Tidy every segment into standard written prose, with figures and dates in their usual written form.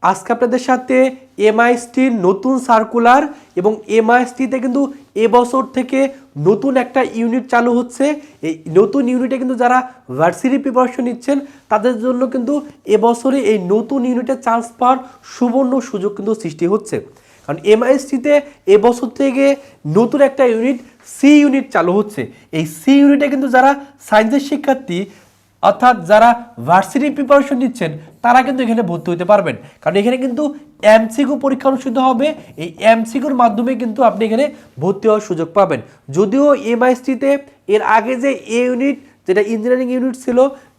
আজকে আপনাদের সাথে এমআইএসটির নতুন সার্কুলার এবং এমআইএসটিতে কিন্তু এবছর থেকে নতুন একটা ইউনিট চালু হচ্ছে। এই নতুন ইউনিটে কিন্তু যারা ভার্সিটি প্রিপারেশন নিচ্ছেন তাদের জন্য কিন্তু এবছরে এই নতুন ইউনিটে চান্স পাওয়ার সুবর্ণ সুযোগ কিন্তু সৃষ্টি হচ্ছে। কারণ এমআইএসটিতে এবছর থেকে নতুন একটা ইউনিট সি ইউনিট চালু হচ্ছে। এই সি ইউনিটে কিন্তু যারা সায়েন্সের শিক্ষার্থী অর্থাৎ যারা ভার্সিটি প্রিপারেশন নিচ্ছেন তারা কিন্তু এখানে ভর্তি হতে পারবেন। কারণ এখানে কিন্তু এমসিকিউ পরীক্ষা অনুষ্ঠিত হবে। এই এমসিকিউর মাধ্যমে কিন্তু আপনি এখানে ভর্তি হওয়ার সুযোগ পাবেন। যদিও এমআইএসটিতে এর আগে যে এ ইউনিট যেটা ইঞ্জিনিয়ারিং ইউনিট ছিল,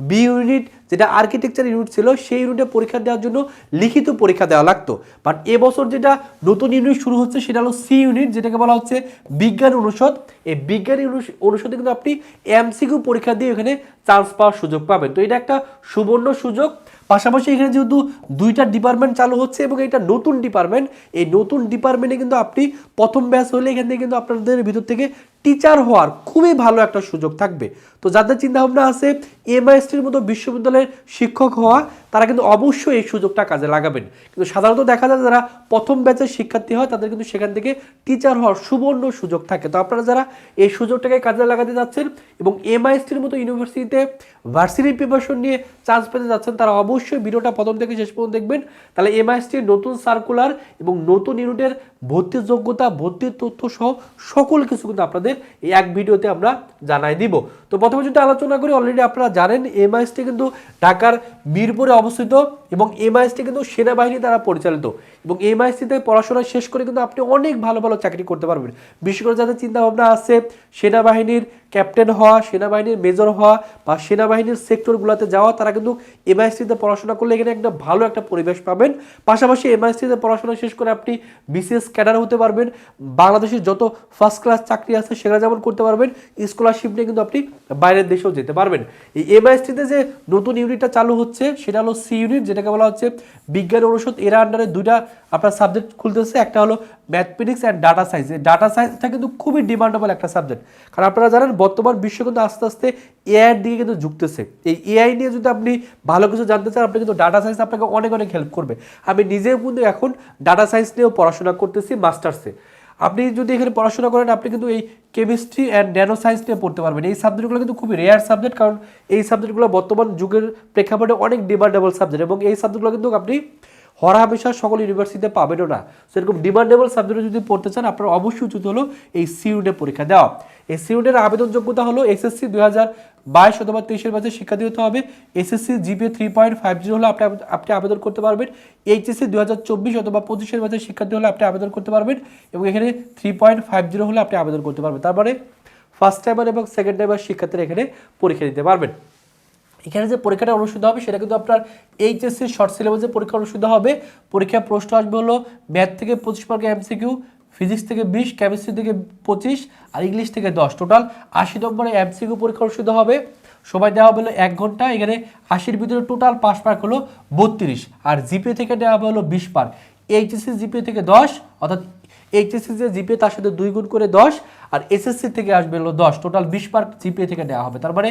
বি ইউনিট যেটা আর্কিটেকচার ইউনিট ছিল, সেই ইউনিটে পরীক্ষা দেওয়ার জন্য লিখিত পরীক্ষা দেওয়া লাগতো। বাট এবছর যেটা নতুন ইউনিট শুরু হচ্ছে সেটা হলো সি ইউনিট, যেটাকে বলা হচ্ছে বিজ্ঞান অনুষদ। এই বিজ্ঞান অনুষদে কিন্তু আপনি এমসিকিউ পরীক্ষা দিয়ে এখানে চান্স পাওয়ার সুযোগ পাবেন। তো এটা একটা সুবর্ণ সুযোগ। পাশাপাশি এখানে যেহেতু দুইটা ডিপার্টমেন্ট চালু হচ্ছে এবং এটা নতুন ডিপার্টমেন্ট, এই নতুন ডিপার্টমেন্টে কিন্তু আপনি প্রথম ব্যাচ হলে এখান থেকে কিন্তু আপনাদের ভিতর থেকে টিচার হওয়ার খুবই ভালো একটা সুযোগ থাকবে। তো যাদের চিন্তাভাবনা আছে এমআইএসটির মতো বিশ্ববিদ্যালয়ের শিক্ষক হওয়া, তারা কিন্তু অবশ্যই এই সুযোগটা কাজে লাগাবেন। কিন্তু সাধারণত দেখা যায় যারা প্রথম ব্যাচের শিক্ষার্থী হয় তাদের কিন্তু সেখান থেকে টিচার হওয়ার সুবর্ণ সুযোগ থাকে। তো আপনারা যারা এই সুযোগটাকে কাজে লাগাতে যাচ্ছেন এবং এমআইএসটির মতো ইউনিভার্সিটিতে ভার্সিটি প্রিপারেশন নিয়ে চান্স পেতে যাচ্ছেন, তারা অবশ্যই ভিডিওটা প্রথম থেকে শেষ পর্যন্ত দেখবেন। তাহলে এমআইএসটির নতুন সার্কুলার এবং নতুন ইউনিটের ভর্তির যোগ্যতা, ভর্তির তথ্য সহ সকল কিছু কিন্তু আপনাদের এই এক ভিডিওতে আমরা জানাই দিব। তো প্রথমে যদি আলোচনা করি, অলরেডি আপনারা জানেন এমআইএসটি কিন্তু ঢাকার মিরপুরে অবস্থিত এবং এমআইএসটি কিন্তু সেনাবাহিনী দ্বারা পরিচালিত। এবং এমআইএসটিতে পড়াশোনা শেষ করে কিন্তু আপনি অনেক ভালো ভালো চাকরি করতে পারবেন। বিশেষ করে যাদের চিন্তা ভাবনা আছে সেনাবাহিনীর ক্যাপ্টেন হওয়া, সেনাবাহিনীর মেজর হওয়া বা সেনাবাহিনীর সেক্টরগুলোতে যাওয়া, তারা কিন্তু এমআইএসটিতে পড়াশোনা করলে এখানে একটা ভালো একটা পরিবেশ পাবেন। পাশাপাশি এমআইএসটিতে পড়াশোনা শেষ করে আপনি বিসিএস ক্যাডার হতে পারবেন। বাংলাদেশের যত ফার্স্ট ক্লাস চাকরি আছে সেগুলো যেমন করতে পারবেন, স্কলারশিপ নিয়ে কিন্তু আপনি বাইরের দেশেও যেতে পারবেন। এই এমআইএসটিতে যে নতুন ইউনিটটা চালু হচ্ছে সেটা হলো সি ইউনিট, যেটাকে বলা হচ্ছে বিজ্ঞান অনুষদ। এর আন্ডারে দুইটা আপনার সাবজেক্ট খুলতেছে, একটা হলো ম্যাথমেটিক্স অ্যান্ড ডাটা সায়েন্স। এই ডাটা সায়েন্সটা কিন্তু খুবই ডিমান্ডেবল একটা সাবজেক্ট। কারণ আপনারা জানেন বর্তমান বিশ্ব কিন্তু আস্তে আস্তে এআইয়ের দিকে কিন্তু ঝুঁকতেছে। এই এআই নিয়ে যদি আপনি ভালো কিছু জানতে চান, আপনি কিন্তু ডাটা সায়েন্স আপনাকে অনেক অনেক হেল্প করবে। আমি নিজেও কিন্তু এখন ডাটা সায়েন্স নিয়েও পড়াশোনা করতেছি মাস্টার্সে। আপনি যদি এখানে পড়াশোনা করেন আপনি কিন্তু এই কেমিস্ট্রি অ্যান্ড ন্যানো সায়েন্স নিয়ে পড়তে পারবেন। এই সাবজেক্টগুলো কিন্তু খুবই রেয়ার সাবজেক্ট, কারণ এই সাবজেক্টগুলো বর্তমান যুগের প্রেক্ষাপটে অনেক ডিমান্ডেবল সাবজেক্ট এবং এই সাবজেক্টগুলো কিন্তু আপনি হরহামেশা সকল ইউনিভার্সিটিতে পাবেনও না। সেরকম ডিমান্ডেবল সাবজেক্ট যদি পড়তে চান আপনার অবশ্যই উচিত হলো এই সি ইউনিটের পরীক্ষা দেওয়া। এই সি ইউনিটের আবেদন যোগ্যতা হলো এসএসসি 2022 অথবা 23-এর ব্যাচে শিক্ষার্থী হতে হবে। এসএসসি জিপিএ 3.50 হলে আপনি আবেদন করতে পারবেন। এইচএসসি 2024 অথবা 25-এর ব্যাচে শিক্ষার্থী হলে আপনি আবেদন করতে পারবেন এবং এখানে 3.50 হলে আপনি আবেদন করতে পারবেন। তারপরে ফার্স্ট টাইমার এবং সেকেন্ড টাইমার শিক্ষার্থীরা এখানে পরীক্ষা দিতে পারবেন। এখানে যে পরীক্ষাটা অনুষ্ঠিত হবে সেটা কিন্তু আপনার এইচএসসি শর্ট সিলেবাসে পরীক্ষা অনুষ্ঠিত হবে। পরীক্ষার প্রশ্ন আসবে হলো ম্যাথ থেকে 25 মার্কের এমসিকিউ, ফিজিক্স থেকে 20, কেমিস্ট্রি থেকে 25 আর ইংলিশ থেকে 10, টোটাল 80 নম্বরের এমসিকিউ পরীক্ষা অনুষ্ঠিত হবে। সময় দেওয়া হবে হলো 1 ঘন্টা। এখানে 80-র ভিতরে টোটাল পাস মার্ক হলো 32 আর জিপিএ থেকে দেওয়া হবে হলো 20 মার্ক। এইচএসসি জিপিএ থেকে 10, অর্থাৎ এইচএসসি যে জিপিএ তার সাথে 2 গুণ করে 10 আর এসএসসি থেকে আসবে হলো 10, টোটাল 20 মার্ক জিপিএ থেকে দেওয়া হবে। তার মানে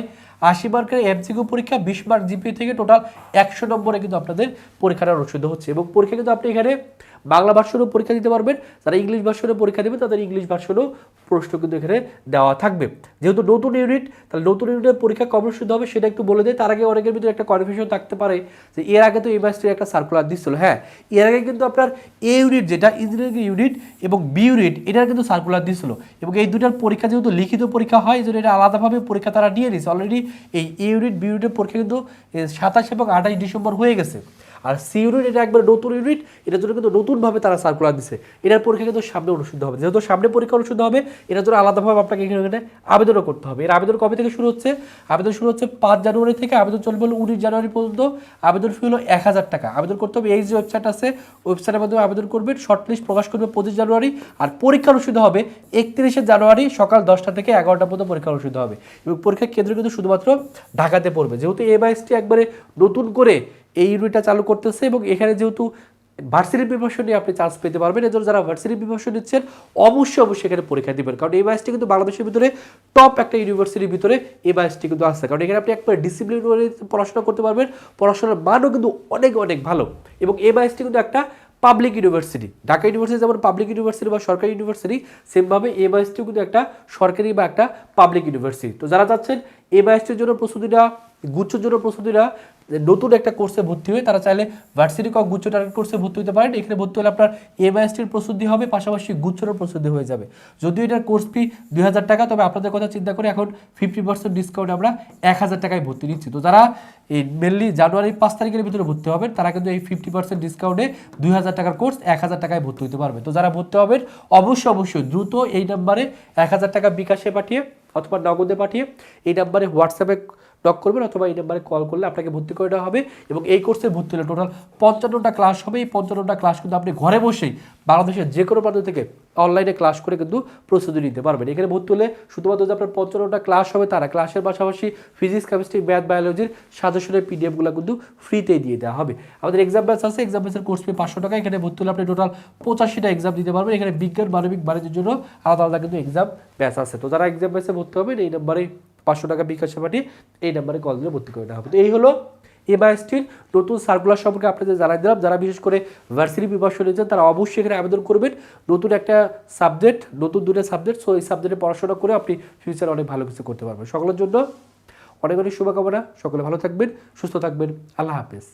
80 মার্কের এমসিকিউ পরীক্ষা, 20 মার্ক জিপিএ থেকে টোটাল 100 নম্বরে কিন্তু আপনাদের পরীক্ষাটা অনুষ্ঠিত হচ্ছে। এবং পরীক্ষা কিন্তু আপনি এখানে বাংলা ভার্সনেও পরীক্ষা দিতে পারবেন। যারা ইংলিশ ভার্সনে পরীক্ষা দেবে তাদের ইংলিশ ভার্সনেও প্রশ্ন কিন্তু এখানে দেওয়া থাকবে। যেহেতু নতুন ইউনিট, তাহলে নতুন ইউনিটের পরীক্ষা কবে অনুষ্ঠিত হবে সেটা একটু বলে দেয়। তার আগে অনেকের ভিতরে একটা কনফিউশন থাকতে পারে যে এর আগে তো এমআইএসটির একটা সার্কুলার দিচ্ছিল। হ্যাঁ, এর আগে কিন্তু আপনার এ ইউনিট যেটা ইঞ্জিনিয়ারিং ইউনিট এবং বি ইউনিট এটার কিন্তু সার্কুলার দিচ্ছিল এবং এই দুটার পরীক্ষা যেহেতু লিখিত পরীক্ষা হয় এই জন্য এটা আলাদাভাবে পরীক্ষা তারা নিয়ে নিয়েছে। অলরেডি এই এ ইউনিট বি ইউনিটের পরীক্ষা কিন্তু 27 এবং 28 ডিসেম্বর হয়ে গেছে। আর সি ইউনিট এটা একবার নতুন ইউনিট, এটার জন্য কিন্তু নতুনভাবে তারা সার্কুলার দিচ্ছে। এটার পরীক্ষা কিন্তু সামনে অনুষ্ঠিত হবে। যেহেতু সামনে পরীক্ষা অনুষ্ঠিত হবে এটার জন্য আলাদাভাবে আপনাকে এখানে আবেদনও করতে হবে। এর আবেদন কবে থেকে শুরু হচ্ছে? আবেদন শুরু হচ্ছে 5 জানুয়ারি থেকে, আবেদন চলবে হলো 19 জানুয়ারি পর্যন্ত। আবেদন ফি হলো 1000 টাকা। আবেদন করতে হবে এই যে ওয়েবসাইট আছে ওয়েবসাইটের মাধ্যমে আবেদন করবেন। শর্ট লিস্ট প্রকাশ করবে 25 জানুয়ারি আর পরীক্ষা অনুষ্ঠিত হবে 31 জানুয়ারি সকাল 10টা থেকে 11টা পর্যন্ত পরীক্ষা অনুষ্ঠিত হবে। এবং পরীক্ষার কেন্দ্র কিন্তু শুধুমাত্র ঢাকাতে পড়বে। যেহেতু এমআইএসটি একবারে নতুন করে এই ইউনিটটা চালু করতেছে এবং এখানে যেহেতু ভার্সিটি প্রিপারেশন নিয়ে আপনি চান্স পেতে পারবেন। এজন্য যারা ভার্সিটি প্রিপারেশন নিচ্ছেন অবশ্যই এখানে পরীক্ষা দিবেন, কারণ এই ব্যাচটি কিন্তু বাংলাদেশের ভিতরে টপ একটা ইউনিভার্সিটির ভিতরে এই ব্যাচটি কিন্তু আসছে, কারণ এখানে আপনি একবার ডিসিপ্লিন পড়াশোনা করতে পারবেন, পড়াশোনার মানও কিন্তু অনেক অনেক ভালো। এবং এই ব্যাচটি কিন্তু একটা পাবলিক ইউনিভার্সিটি, ঢাকা ইউনিভার্সিটি যেমন পাবলিক ইউনিভার্সিটি বা সরকারি ইউনিভার্সিটি, সেমভাবে এই ব্যাচটিও কিন্তু একটা সরকারি বা একটা পাবলিক ইউনিভার্সিটি। তো যারা চাচ্ছেন এই ব্যাচটির জন্য প্রস্তুতিটা, গুচ্ছর জন্য প্রস্তুতিটা নতুন একটা কোর্সে ভর্তি হয়ে, তারা চাইলে ভার্সিটি কক গুচ্ছ টার্গেট কোর্সে ভর্তি হতে পারেন। এখানে ভর্তি হলে আপনার এমআইএসটির প্রস্তুতি হবে, পাশাপাশি গুচ্ছরও প্রস্তুতি হয়ে যাবে। যদিও এটার কোর্স ফি 2000 টাকা, তবে আপনাদের কথা চিন্তা করে এখন 50% ডিসকাউন্ট আমরা 1000 টাকায় ভর্তি নিচ্ছি। তো যারা এই মেনলি জানুয়ারি 5 তারিখের ভিতরে ভর্তি হবেন, তারা কিন্তু এই 50% ডিসকাউন্টে 2000 টাকার কোর্স 1000 টাকায় ভর্তি হতে পারবে। তো যারা ভর্তি হবেন অবশ্যই দ্রুত এই নাম্বারে 1000 টাকা বিকাশে পাঠিয়ে অথবা নগদে পাঠিয়ে এই নাম্বারে হোয়াটসঅ্যাপে নক করবেন, অথবা এই নাম্বারে কল করলে আপনাকে ভর্তি করে দেওয়া হবে। এবং এই কোর্সে ভর্তি হলে টোটাল 55টা ক্লাস হবে। এই 55টা ক্লাস কিন্তু আপনি ঘরে বসেই বাংলাদেশের যে কোনো প্রান্ত থেকে অনলাইনে ক্লাস করে কিন্তু প্রস্তুতি নিতে পারবেন। এখানে ভর্তি হলে শুধুমাত্র যে আপনার 55টা ক্লাস হবে তারা, ক্লাসের পাশাপাশি ফিজিক্স, কেমিস্ট্রি, ম্যাথ, বায়োলজির সাজেশনের পিডিএফগুলো কিন্তু ফ্রিতেই দিয়ে দেওয়া হবে। আমাদের এক্সাম ব্যাচ আছে, এক্সাম ব্যাচের কোর্স ফি 500 টাকা। এখানে ভর্তি হলে আপনি টোটাল 85টা এক্সাম দিতে পারবেন। এখানে বিজ্ঞান, মানবিক, বাণিজ্যের জন্য আলাদা আলাদা কিন্তু এক্সাম ব্যাচ আছে। তো যারা এক্সাম ব্যাচে ভর্তি হবেন এই নাম্বারে 500 টাকা বিকাশে পাঠিয়ে এই নাম্বারে কল দিয়ে ভর্তি করে দেওয়া হবে। তো এই হলো এমআইএসটির নতুন সার্কুলার সম্পর্কে আপনাদের জানাই দিলাম। যারা বিশেষ করে ভার্সিটি প্রিপারেশন নিচ্ছেন তারা অবশ্যই এখানে আবেদন করবেন। নতুন একটা সাবজেক্ট, নতুন দুটো সাবজেক্ট, সো এই সাবজেক্টে পড়াশোনা করে আপনি ফিউচারে অনেক ভালো কিছু করতে পারবেন। সকলের জন্য অনেক অনেক শুভকামনা। সকলে ভালো থাকবেন, সুস্থ থাকবেন। আল্লাহ হাফেজ।